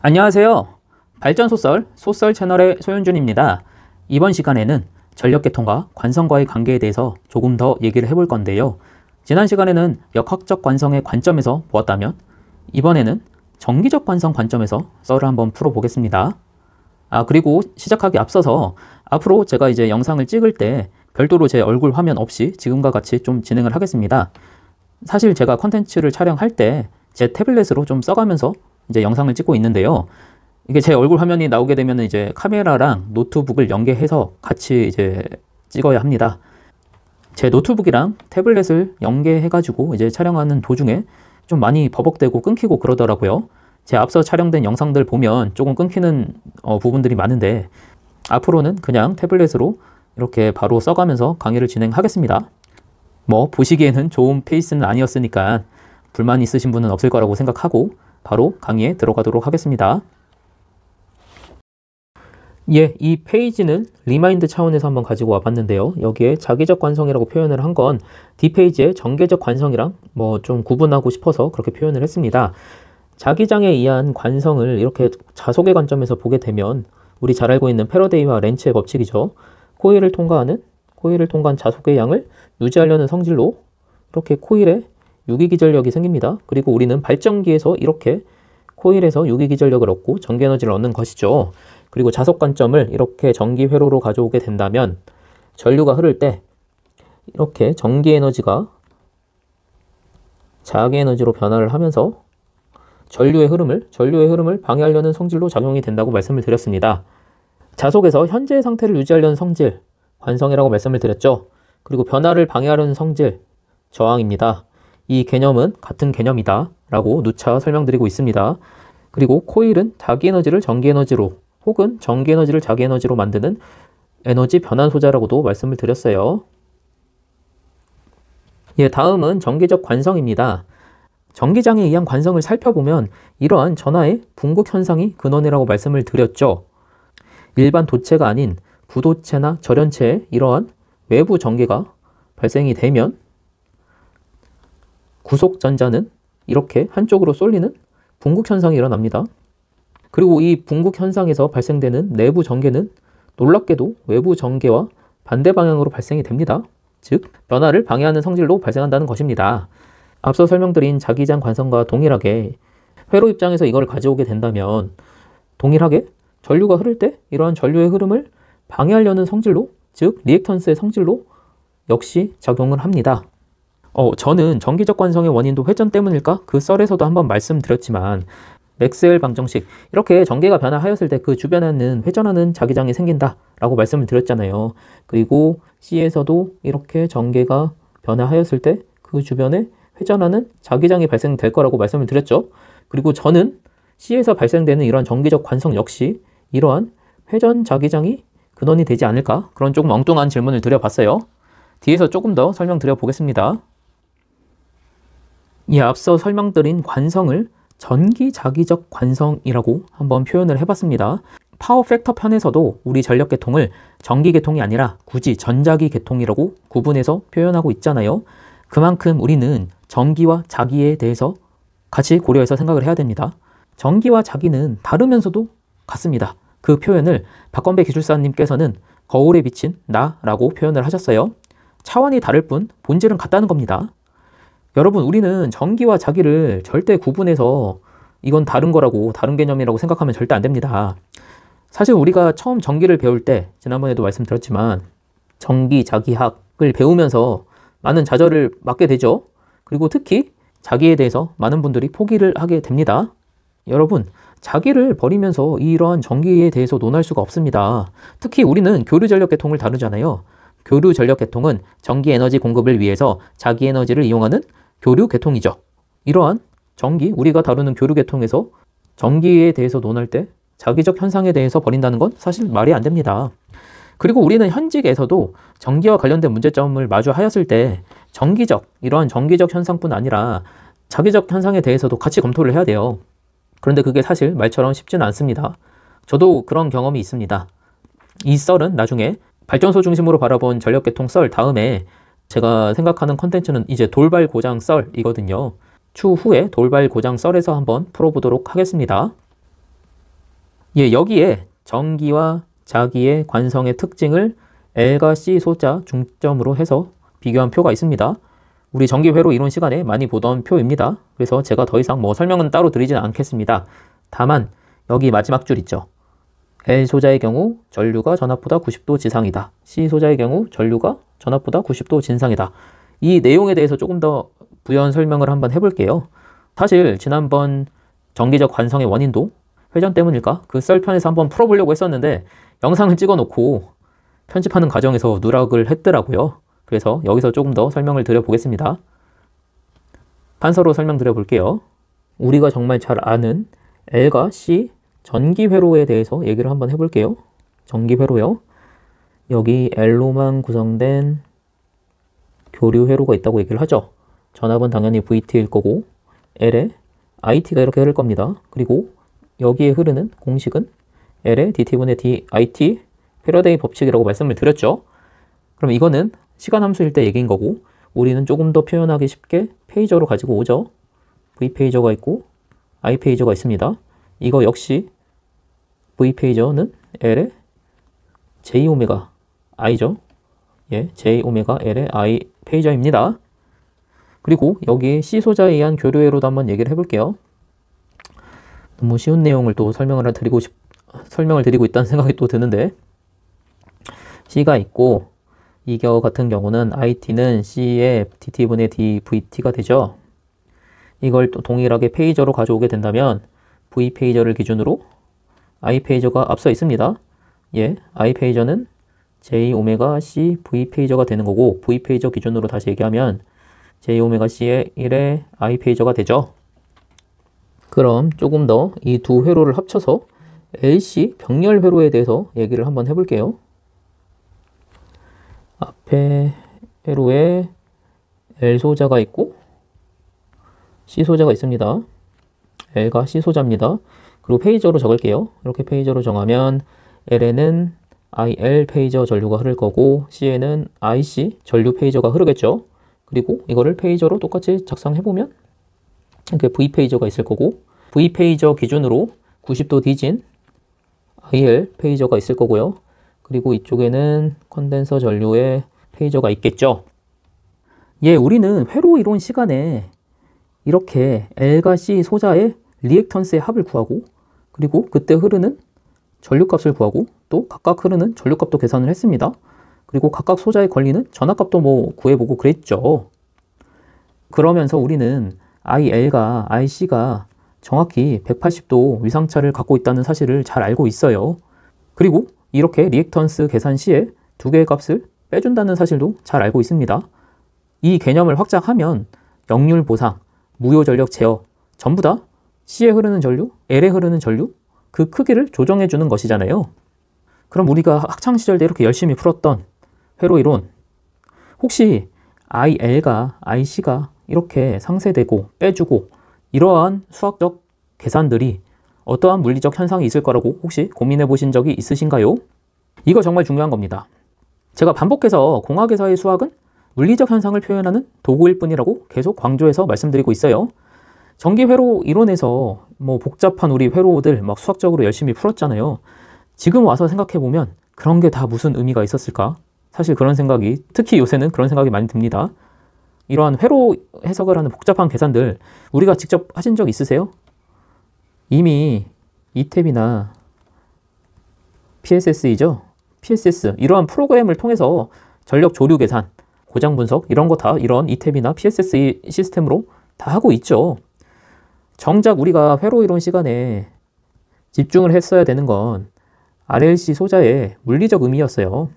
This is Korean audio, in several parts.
안녕하세요. 발전소설 소썰 채널의 소윤준입니다. 이번 시간에는 전력계통과 관성과의 관계에 대해서 조금 더 얘기를 해볼 건데요. 지난 시간에는 역학적 관성의 관점에서 보았다면 이번에는 정기적 관성 관점에서 썰을 한번 풀어보겠습니다. 그리고 시작하기 앞서서 앞으로 제가 이제 영상을 찍을 때 별도로 제 얼굴 화면 없이 지금과 같이 좀 진행을 하겠습니다. 사실 제가 컨텐츠를 촬영할 때 제 태블릿으로 좀 써가면서 이제 영상을 찍고 있는데요. 이게 제 얼굴 화면이 나오게 되면 이제 카메라랑 노트북을 연계해서 같이 이제 찍어야 합니다. 제 노트북이랑 태블릿을 연계해가지고 이제 촬영하는 도중에 좀 많이 버벅대고 끊기고 그러더라고요. 제 앞서 촬영된 영상들 보면 조금 끊기는 부분들이 많은데 앞으로는 그냥 태블릿으로 이렇게 바로 써가면서 강의를 진행하겠습니다. 보시기에는 좋은 페이스는 아니었으니까 불만 있으신 분은 없을 거라고 생각하고 바로 강의에 들어가도록 하겠습니다. 이 페이지는 리마인드 차원에서 한번 가지고 와봤는데요. 여기에 자기적 관성이라고 표현을 한 건 D페이지의 정계적 관성이랑 좀 구분하고 싶어서 그렇게 표현을 했습니다. 자기장에 의한 관성을 이렇게 자속의 관점에서 보게 되면 우리 잘 알고 있는 패러데이와 렌츠의 법칙이죠. 코일을 통과한 자속의 양을 유지하려는 성질로 이렇게 코일에 유기기전력이 생깁니다. 그리고 우리는 발전기에서 이렇게 코일에서 유기기전력을 얻고 전기에너지를 얻는 것이죠. 그리고 자속 관점을 이렇게 전기 회로로 가져오게 된다면 전류가 흐를 때 이렇게 전기에너지가 자기에너지로 변화를 하면서 전류의 흐름을 방해하려는 성질로 작용이 된다고 말씀을 드렸습니다. 자속에서 현재의 상태를 유지하려는 성질, 관성이라고 말씀을 드렸죠. 그리고 변화를 방해하려는 성질, 저항입니다. 이 개념은 같은 개념이다 라고 누차 설명드리고 있습니다. 그리고 코일은 자기에너지를 전기에너지로 혹은 전기에너지를 자기에너지로 만드는 에너지 변환 소자라고도 말씀을 드렸어요. 다음은 정기적 관성입니다. 전기장에 의한 관성을 살펴보면 이러한 전하의 분극 현상이 근원이라고 말씀을 드렸죠. 일반 도체가 아닌 부도체나 절연체에 이러한 외부 전개가 발생이 되면 구속전자는 이렇게 한쪽으로 쏠리는 분극 현상이 일어납니다. 그리고 이 분극 현상에서 발생되는 내부 전개는 놀랍게도 외부 전개와 반대 방향으로 발생이 됩니다. 즉, 변화를 방해하는 성질로 발생한다는 것입니다. 앞서 설명드린 자기장 관성과 동일하게 회로 입장에서 이걸 가져오게 된다면 동일하게 전류가 흐를 때 이러한 전류의 흐름을 방해하려는 성질로, 즉 리액턴스의 성질로 역시 작용을 합니다. 저는 전기적 관성의 원인도 회전 때문일까? 그 썰에서도 한번 말씀드렸지만 맥스웰 방정식, 이렇게 전개가 변화하였을 때 그 주변에는 회전하는 자기장이 생긴다 라고 말씀을 드렸잖아요. 그리고 C에서도 이렇게 전개가 변화하였을 때 그 주변에 회전하는 자기장이 발생될 거라고 말씀을 드렸죠. 그리고 저는 C에서 발생되는 이러한 전기적 관성 역시 이러한 회전 자기장이 근원이 되지 않을까? 그런 조금 엉뚱한 질문을 드려봤어요. 뒤에서 조금 더 설명드려 보겠습니다. 앞서 설명드린 관성을 전기자기적 관성이라고 한번 표현을 해봤습니다. 파워 팩터 편에서도 우리 전력계통을 전기계통이 아니라 굳이 전자기계통이라고 구분해서 표현하고 있잖아요. 그만큼 우리는 전기와 자기에 대해서 같이 고려해서 생각을 해야 됩니다. 전기와 자기는 다르면서도 같습니다. 그 표현을 박건배 기술사님께서는 거울에 비친 나라고 표현을 하셨어요. 차원이 다를 뿐 본질은 같다는 겁니다. 여러분, 우리는 전기와 자기를 절대 구분해서 이건 다른 거라고, 다른 개념이라고 생각하면 절대 안 됩니다. 사실 우리가 처음 전기를 배울 때, 지난번에도 말씀드렸지만 전기, 자기학을 배우면서 많은 좌절을 맞게 되죠. 그리고 특히 자기에 대해서 많은 분들이 포기를 하게 됩니다. 여러분, 자기를 버리면서 이러한 전기에 대해서 논할 수가 없습니다. 특히 우리는 교류전력계통을 다루잖아요. 교류전력계통은 전기에너지 공급을 위해서 자기에너지를 이용하는 교류계통이죠. 이러한 우리가 다루는 교류계통에서 전기에 대해서 논할 때 자기적 현상에 대해서 버린다는 건 사실 말이 안 됩니다. 그리고 우리는 현직에서도 전기와 관련된 문제점을 마주하였을 때 이러한 전기적 현상뿐 아니라 자기적 현상에 대해서도 같이 검토를 해야 돼요. 그런데 그게 사실 말처럼 쉽지는 않습니다. 저도 그런 경험이 있습니다. 이 썰은 나중에 발전소 중심으로 바라본 전력계통 썰 다음에 제가 생각하는 컨텐츠는 이제 돌발 고장 썰이거든요. 추후에 돌발 고장 썰에서 한번 풀어보도록 하겠습니다. 예, 여기에 전기와 자기의 관성의 특징을 L과 C 소자 중점으로 해서 비교한 표가 있습니다. 우리 전기 회로 이론 시간에 많이 보던 표입니다. 그래서 제가 더 이상 뭐 설명은 따로 드리지는 않겠습니다. 다만 여기 마지막 줄 있죠. L 소자의 경우 전류가 전압보다 90도 지상이다. C 소자의 경우 전류가 전압보다 90도 진상이다. 이 내용에 대해서 조금 더 부연 설명을 한번 해볼게요. 사실 지난번 전기적 관성의 원인도 회전 때문일까? 그 썰편에서 한번 풀어보려고 했었는데 영상을 찍어놓고 편집하는 과정에서 누락을 했더라고요. 그래서 여기서 조금 더 설명을 드려보겠습니다. 판서로 설명드려 볼게요. 우리가 정말 잘 아는 L과 C 전기 회로에 대해서 얘기를 한번 해볼게요. 전기 회로요. 여기 L로만 구성된 교류 회로가 있다고 얘기를 하죠. 전압은 당연히 VT일 거고 L에 IT가 이렇게 흐를 겁니다. 그리고 여기에 흐르는 공식은 L의 DT분의 DIT 패러데이 법칙이라고 말씀을 드렸죠. 그럼 이거는 시간 함수일 때 얘기인 거고 우리는 조금 더 표현하기 쉽게 페이저로 가지고 오죠. V 페이저가 있고 I 페이저가 있습니다. 이거 역시 V 페이저는 L의 J 오메가 I죠. 예, J 오메가 L의 I 페이저입니다. 그리고 여기 C 소자에 의한 교류회로도 한번 얘기를 해볼게요. 너무 쉬운 내용을 또 설명을 드리고 있다는 생각이 또 드는데 C가 있고 이겨 같은 경우는 IT는 C의 DT분의 DVT가 되죠. 이걸 또 동일하게 페이저로 가져오게 된다면 V 페이저를 기준으로 I 페이저가 앞서 있습니다. 예, I 페이저는 J 오메가 C V 페이저가 되는 거고 V 페이저 기준으로 다시 얘기하면 J 오메가 C의 1의 I 페이저가 되죠. 그럼 조금 더 이 두 회로를 합쳐서 LC 병렬 회로에 대해서 얘기를 한번 해볼게요. 앞에 회로에 L 소자가 있고 C 소자가 있습니다. L과 C 소자입니다. 그리고 페이저로 적을게요. 이렇게 페이저로 정하면 L에는 IL 페이저 전류가 흐를 거고 C에는 IC 전류 페이저가 흐르겠죠. 그리고 이거를 페이저로 똑같이 작성해보면 이렇게 V 페이저가 있을 거고 V 페이저 기준으로 90도 뒤진 IL 페이저가 있을 거고요. 그리고 이쪽에는 컨덴서 전류의 페이저가 있겠죠. 예, 우리는 회로 이론 시간에 이렇게 L과 C 소자의 리액턴스의 합을 구하고 그리고 그때 흐르는 전류값을 구하고 또 각각 흐르는 전류값도 계산을 했습니다. 그리고 각각 소자에 걸리는 전압값도 뭐 구해보고 그랬죠. 그러면서 우리는 IL과 IC가 정확히 180도 위상차를 갖고 있다는 사실을 잘 알고 있어요. 그리고 이렇게 리액턴스 계산 시에 두 개의 값을 빼준다는 사실도 잘 알고 있습니다. 이 개념을 확장하면 역률 보상, 무효 전력 제어 전부 다 C에 흐르는 전류, L에 흐르는 전류 그 크기를 조정해 주는 것이잖아요. 그럼 우리가 학창시절 때 이렇게 열심히 풀었던 회로 이론 혹시 IL과 IC가 이렇게 상쇄되고 빼주고 이러한 수학적 계산들이 어떠한 물리적 현상이 있을 거라고 혹시 고민해 보신 적이 있으신가요? 이거 정말 중요한 겁니다. 제가 반복해서 공학에서의 수학은 물리적 현상을 표현하는 도구일 뿐이라고 계속 강조해서 말씀드리고 있어요. 전기 회로 이론에서 뭐 복잡한 우리 회로들 막 수학적으로 열심히 풀었잖아요. 지금 와서 생각해 보면 그런 게 다 무슨 의미가 있었을까? 사실 그런 생각이 특히 요새는 그런 생각이 많이 듭니다. 이러한 회로 해석을 하는 복잡한 계산들 우리가 직접 하신 적 있으세요? 이미 이탭이나 PSS이죠? PSS 이러한 프로그램을 통해서 전력 조류 계산, 고장 분석 이런 거 다 이런 이탭이나 PSS 시스템으로 다 하고 있죠. 정작 우리가 회로 이론 시간에 집중을 했어야 되는 건 RLC 소자의 물리적 의미였어요.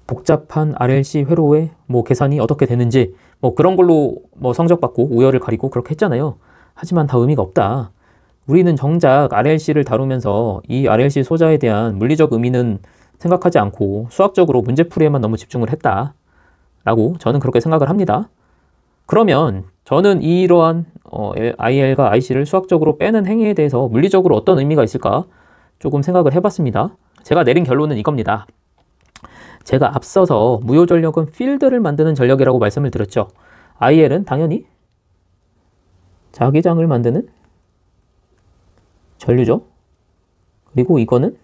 복잡한 RLC 회로의 뭐 계산이 어떻게 되는지 뭐 그런 걸로 뭐 성적 받고 우열을 가리고 그렇게 했잖아요. 하지만 다 의미가 없다. 우리는 정작 RLC를 다루면서 이 RLC 소자에 대한 물리적 의미는 생각하지 않고 수학적으로 문제풀이에만 너무 집중을 했다. 라고 저는 그렇게 생각을 합니다. 그러면 저는 이러한 IL과 IC를 수학적으로 빼는 행위에 대해서 물리적으로 어떤 의미가 있을까 조금 생각을 해봤습니다. 제가 내린 결론은 이겁니다. 제가 앞서서 무효 전력은 필드를 만드는 전력이라고 말씀을 드렸죠. IL은 당연히 자기장을 만드는 전류죠. 그리고 이거는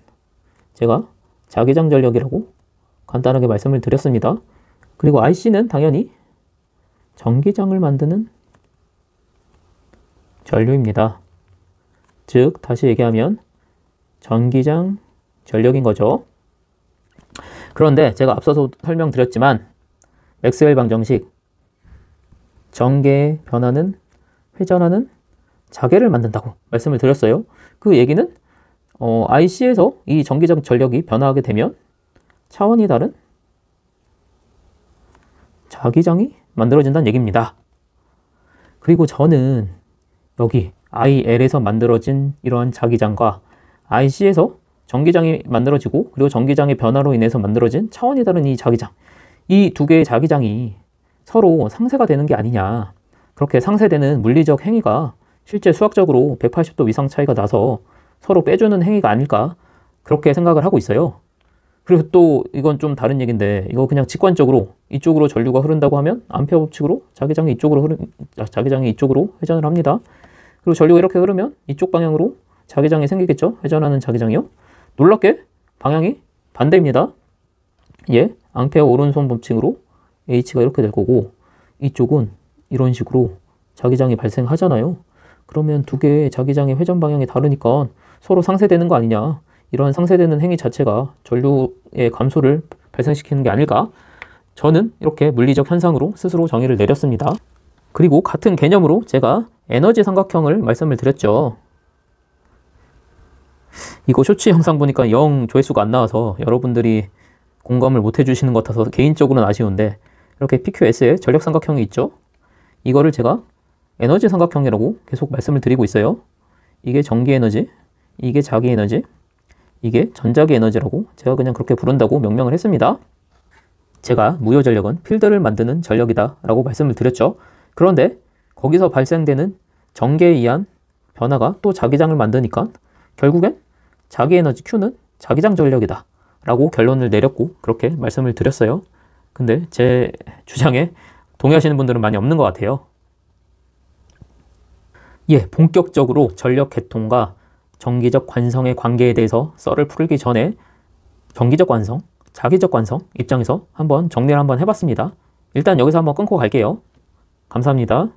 제가 자기장 전력이라고 간단하게 말씀을 드렸습니다. 그리고 IC는 당연히 전기장을 만드는 전류입니다. 즉, 다시 얘기하면 전기장 전력인 거죠. 그런데 제가 앞서서 설명드렸지만 맥스웰 방정식, 전개의 변화는 회전하는 자개를 만든다고 말씀을 드렸어요. 그 얘기는 IC에서 이 전기장 전력이 변화하게 되면 차원이 다른 자기장이 만들어진다는 얘기입니다. 그리고 저는 여기 IL에서 만들어진 이러한 자기장과 IC에서 전기장이 만들어지고 그리고 전기장의 변화로 인해서 만들어진 차원이 다른 이 자기장, 이 두 개의 자기장이 서로 상쇄가 되는 게 아니냐, 그렇게 상쇄되는 물리적 행위가 실제 수학적으로 180도 이상 차이가 나서 서로 빼주는 행위가 아닐까, 그렇게 생각을 하고 있어요. 그리고 또 이건 좀 다른 얘기인데, 이거 그냥 직관적으로 이쪽으로 전류가 흐른다고 하면 암페어 법칙으로 자기장이 이쪽으로 회전을 합니다. 그리고 전류가 이렇게 흐르면 이쪽 방향으로 자기장이 생기겠죠. 회전하는 자기장이요. 놀랍게 방향이 반대입니다. 예, 앙페어 오른손 법칙으로 H가 이렇게 될 거고, 이쪽은 이런 식으로 자기장이 발생하잖아요. 그러면 두 개의 자기장의 회전 방향이 다르니까 서로 상쇄되는 거 아니냐, 이러한 상쇄되는 행위 자체가 전류의 감소를 발생시키는 게 아닐까, 저는 이렇게 물리적 현상으로 스스로 정의를 내렸습니다. 그리고 같은 개념으로 제가 에너지 삼각형을 말씀을 드렸죠. 이거 쇼츠 영상 보니까 영 조회수가 안 나와서 여러분들이 공감을 못 해주시는 것 같아서 개인적으로는 아쉬운데, 이렇게 PQS에 전력 삼각형이 있죠. 이거를 제가 에너지 삼각형이라고 계속 말씀을 드리고 있어요. 이게 전기 에너지, 이게 자기 에너지, 이게 전자기 에너지라고 제가 그냥 그렇게 부른다고 명명을 했습니다. 제가 무효 전력은 필드를 만드는 전력이다 라고 말씀을 드렸죠. 그런데 거기서 발생되는 전개에 의한 변화가 또 자기장을 만드니까 결국엔 자기 에너지 Q는 자기장 전력이다 라고 결론을 내렸고, 그렇게 말씀을 드렸어요. 근데 제 주장에 동의하시는 분들은 많이 없는 것 같아요. 예, 본격적으로 전력 계통과 전기적 관성의 관계에 대해서 썰을 풀기 전에 전기적 관성, 자기적 관성 입장에서 한번 정리를 한번 해봤습니다. 일단 여기서 한번 끊고 갈게요. 감사합니다.